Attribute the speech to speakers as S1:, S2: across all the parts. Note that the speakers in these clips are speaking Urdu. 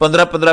S1: 15-15,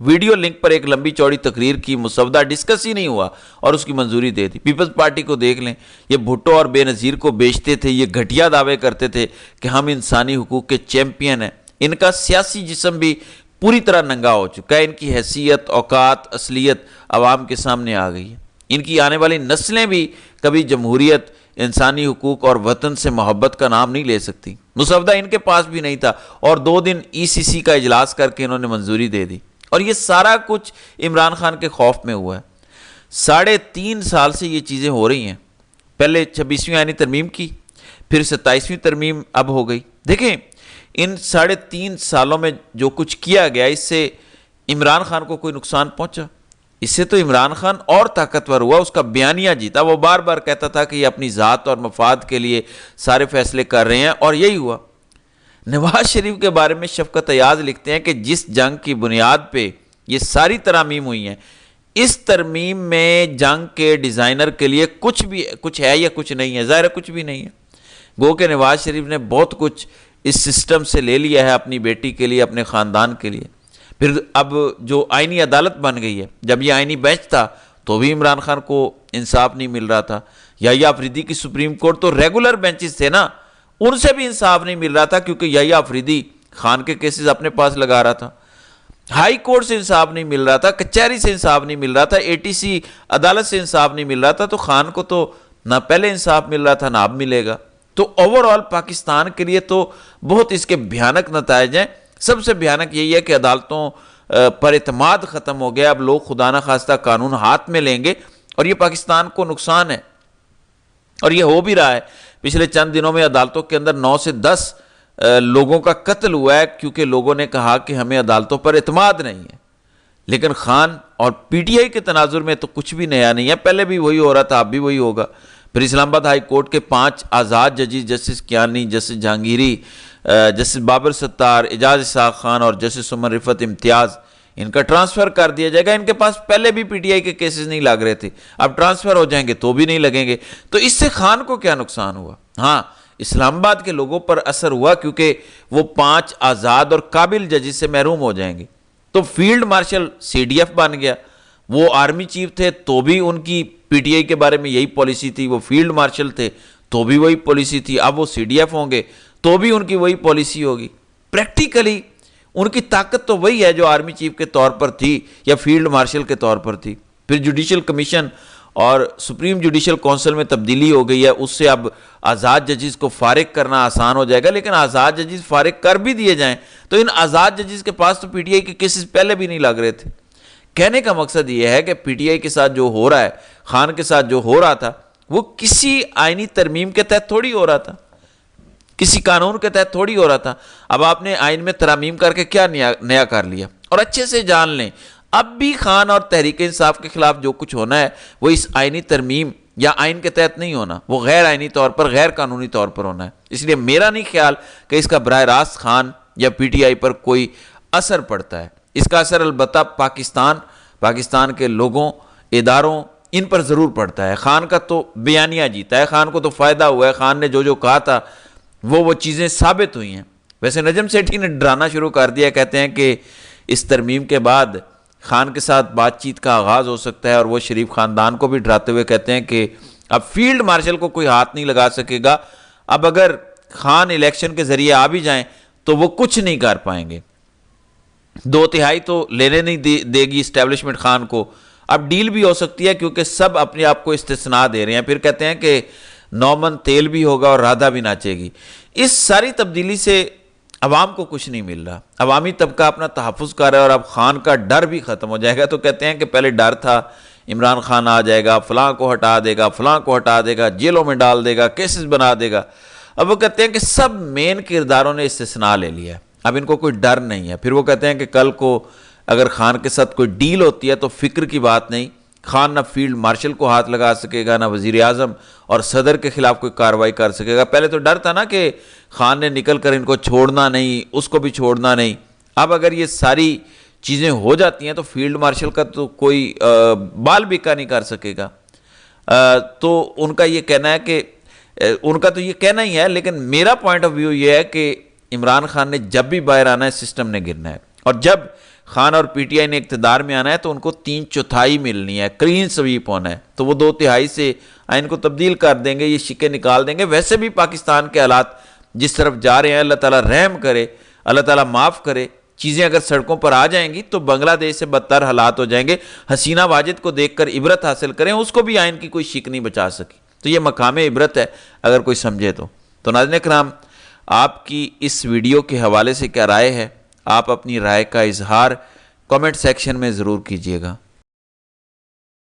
S1: ویڈیو لنک پر ایک لمبی چوڑی تقریر کی، مسودہ ڈسکس ہی نہیں ہوا اور اس کی منظوری دے دی۔ پیپلز پارٹی کو دیکھ لیں، یہ بھٹو اور بے نظیر کو بیچتے تھے، یہ گھٹیا دعوے کرتے تھے کہ ہم انسانی حقوق کے چیمپئن ہیں۔ ان کا سیاسی جسم بھی پوری طرح ننگا ہو چکا ہے، ان کی حیثیت، اوقات، اصلیت عوام کے سامنے آ گئی ہے۔ ان کی آنے والی نسلیں بھی کبھی جمہوریت، انسانی حقوق اور وطن سے محبت کا نام نہیں لے سکتی۔ مسودہ ان کے پاس بھی نہیں تھا اور 2 دن ECC کا اجلاس کر کے انہوں نے منظوری دے دی، اور یہ سارا کچھ عمران خان کے خوف میں ہوا ہے۔ 3.5 سال سے یہ چیزیں ہو رہی ہیں، پہلے 26ویں آئینی ترمیم کی، پھر 27ویں ترمیم اب ہو گئی۔ دیکھیں ان 3.5 سالوں میں جو کچھ کیا گیا، اس سے عمران خان کو کوئی نقصان پہنچا؟ اس سے تو عمران خان اور طاقتور ہوا، اس کا بیانیہ جیتا۔ وہ بار بار کہتا تھا کہ یہ اپنی ذات اور مفاد کے لیے سارے فیصلے کر رہے ہیں، اور یہی ہوا۔ نواز شریف کے بارے میں شفقت ایاز لکھتے ہیں کہ جس جنگ کی بنیاد پہ یہ ساری ترامیم ہوئی ہیں، اس ترمیم میں جنگ کے ڈیزائنر کے لیے کچھ ہے یا کچھ نہیں ہے؟ ظاہر ہے کچھ بھی نہیں ہے۔ گو کہ نواز شریف نے بہت کچھ اس سسٹم سے لے لیا ہے اپنی بیٹی کے لیے، اپنے خاندان کے لیے۔ پھر اب جو آئینی عدالت بن گئی ہے، جب یہ آئینی بینچ تھا تو بھی عمران خان کو انصاف نہیں مل رہا تھا۔ یحییٰ آفریدی کی سپریم کورٹ تو ریگولر بینچز تھے نا، ان سے بھی انصاف نہیں مل رہا تھا، کیونکہ یحییٰ آفریدی خان کے کیسز اپنے پاس لگا رہا تھا۔ ہائی کورٹ سے انصاف نہیں مل رہا تھا، کچہری سے انصاف نہیں مل رہا تھا، ATC عدالت سے انصاف نہیں مل رہا تھا، تو خان کو تو نہ پہلے انصاف مل رہا تھا نہ اب ملے گا۔ تو اوورآل پاکستان کے لیے تو بہت اس کے بھیانک نتائج ہیں۔ سب سے بھیانک یہی ہے کہ عدالتوں پر اعتماد ختم ہو گیا، اب لوگ خدا نہ خواستہ قانون ہاتھ میں لیں گے، اور یہ پاکستان کو نقصان ہے، اور یہ ہو بھی رہا ہے۔ پچھلے چند دنوں میں عدالتوں کے اندر 9 سے 10 لوگوں کا قتل ہوا ہے، کیونکہ لوگوں نے کہا کہ ہمیں عدالتوں پر اعتماد نہیں ہے۔ لیکن خان اور PTI کے تناظر میں تو کچھ بھی نیا نہیں ہے، پہلے بھی وہی ہو رہا تھا، اب بھی وہی ہوگا۔ پھر اسلام آباد ہائی کورٹ کے 5 آزاد ججز، justice Kayani, justice Jahangiri, justice Babar Sattar, Aijaz Ishaq Khan اور جسٹس عمر رفت امتیاز، ان کا ٹرانسفر کر دیا جائے گا۔ ان کے پاس پہلے بھی PTI کے کیسز نہیں لگ رہے تھے، اب ٹرانسفر ہو جائیں گے تو بھی نہیں لگیں گے۔ تو اس سے خان کو کیا نقصان ہوا؟ ہاں، اسلام آباد کے لوگوں پر اثر ہوا، کیونکہ وہ 5 آزاد اور قابل ججز سے محروم ہو جائیں گے۔ تو فیلڈ مارشل CDF بن گیا، وہ آرمی چیف تھے تو بھی ان کی PTI کے بارے میں یہی پالیسی تھی، وہ فیلڈ مارشل تھے تو بھی وہی پالیسی تھی، اب وہ CDF ہوں گے تو بھی ان کی وہی پالیسی ہوگی۔ پریکٹیکلی ان کی طاقت تو وہی ہے جو آرمی چیف کے طور پر تھی یا فیلڈ مارشل کے طور پر تھی۔ پھر جوڈیشل کمیشن اور سپریم جوڈیشل کونسل میں تبدیلی ہو گئی ہے، اس سے اب آزاد ججز کو فارغ کرنا آسان ہو جائے گا۔ لیکن آزاد ججز فارغ کر بھی دیے جائیں تو ان آزاد ججز کے پاس تو PTI کے کیسز پہلے بھی نہیں لگ رہے تھے۔ کہنے کا مقصد یہ ہے کہ PTI کے ساتھ جو ہو رہا ہے، خان کے ساتھ جو ہو رہا تھا، وہ کسی آئینی ترمیم کے تحت تھوڑی ہو رہا تھا، کسی قانون کے تحت تھوڑی ہو رہا تھا۔ اب آپ نے آئین میں ترامیم کر کے کیا نیا کر لیا؟ اور اچھے سے جان لیں، اب بھی خان اور تحریک انصاف کے خلاف جو کچھ ہونا ہے وہ اس آئینی ترمیم یا آئین کے تحت نہیں ہونا، وہ غیر آئینی طور پر، غیر قانونی طور پر ہونا ہے۔ اس لیے میرا نہیں خیال کہ اس کا براہ راست خان یا PTI پر کوئی اثر پڑتا ہے۔ اس کا اثر البتہ پاکستان کے لوگوں، اداروں، ان پر ضرور پڑتا ہے۔ خان کا تو بیانیہ جیتا ہے، خان کو تو فائدہ ہوا ہے، خان نے جو کہا تھا وہ چیزیں ثابت ہوئی ہیں۔ ویسے نجم سیٹھی نے ڈرانا شروع کر دیا، کہتے ہیں کہ اس ترمیم کے بعد خان کے ساتھ بات چیت کا آغاز ہو سکتا ہے، اور وہ شریف خاندان کو بھی ڈراتے ہوئے کہتے ہیں کہ اب فیلڈ مارشل کو کوئی ہاتھ نہیں لگا سکے گا، اب اگر خان الیکشن کے ذریعے آ بھی جائیں تو وہ کچھ نہیں کر پائیں گے۔ 2/3 تو لینے نہیں دے گی اسٹیبلشمنٹ خان کو، اب ڈیل بھی ہو سکتی ہے کیونکہ سب اپنے آپ کو استثناء دے رہے ہیں۔ پھر کہتے ہیں کہ 9 من تیل بھی ہوگا اور رادھا بھی ناچے گی۔ اس ساری تبدیلی سے عوام کو کچھ نہیں مل رہا، عوامی طبقہ اپنا تحفظ کر رہا ہے، اور اب خان کا ڈر بھی ختم ہو جائے گا۔ تو کہتے ہیں کہ پہلے ڈر تھا عمران خان آ جائے گا، فلاں کو ہٹا دے گا، فلاں کو ہٹا دے گا، جیلوں میں ڈال دے گا، کیسز بنا دے گا۔ اب وہ کہتے ہیں کہ سب مین کرداروں نے استثناء لے لیا ہے، اب ان کو کوئی ڈر نہیں ہے۔ پھر وہ کہتے ہیں کہ کل کو اگر خان کے ساتھ کوئی ڈیل ہوتی ہے تو فکر کی بات نہیں، خان نہ فیلڈ مارشل کو ہاتھ لگا سکے گا، نہ وزیر اعظم اور صدر کے خلاف کوئی کارروائی کر سکے گا۔ پہلے تو ڈر تھا نا کہ خان نے نکل کر ان کو چھوڑنا نہیں، اس کو بھی چھوڑنا نہیں۔ اب اگر یہ ساری چیزیں ہو جاتی ہیں تو فیلڈ مارشل کا تو کوئی بال بیکا نہیں کر سکے گا۔ تو ان کا یہ کہنا ہے کہ ان کا تو یہ کہنا ہی ہے، لیکن میرا پوائنٹ آف ویو یہ ہے کہ عمران خان نے جب بھی باہر آنا ہے سسٹم نے گرنا ہے، اور جب خان اور پی ٹی آئی نے اقتدار میں آنا ہے تو ان کو 3/4 ملنی ہے، کلین سویپ ہونا ہے، تو وہ 2/3 سے آئین کو تبدیل کر دیں گے، یہ شکے نکال دیں گے۔ ویسے بھی پاکستان کے حالات جس طرف جا رہے ہیں، اللہ تعالیٰ رحم کرے، اللہ تعالیٰ معاف کرے، چیزیں اگر سڑکوں پر آ جائیں گی تو بنگلہ دیش سے بدتر حالات ہو جائیں گے۔ حسینہ واجد کو دیکھ کر عبرت حاصل کریں، اس کو بھی آئین کی کوئی شک نہیں بچا سکی، تو یہ مقام عبرت ہے اگر کوئی سمجھے تو ناظرین کرام، آپ کی اس ویڈیو کے حوالے سے کیا رائے ہے؟ آپ اپنی رائے کا اظہار کمنٹ سیکشن میں ضرور کیجیے گا۔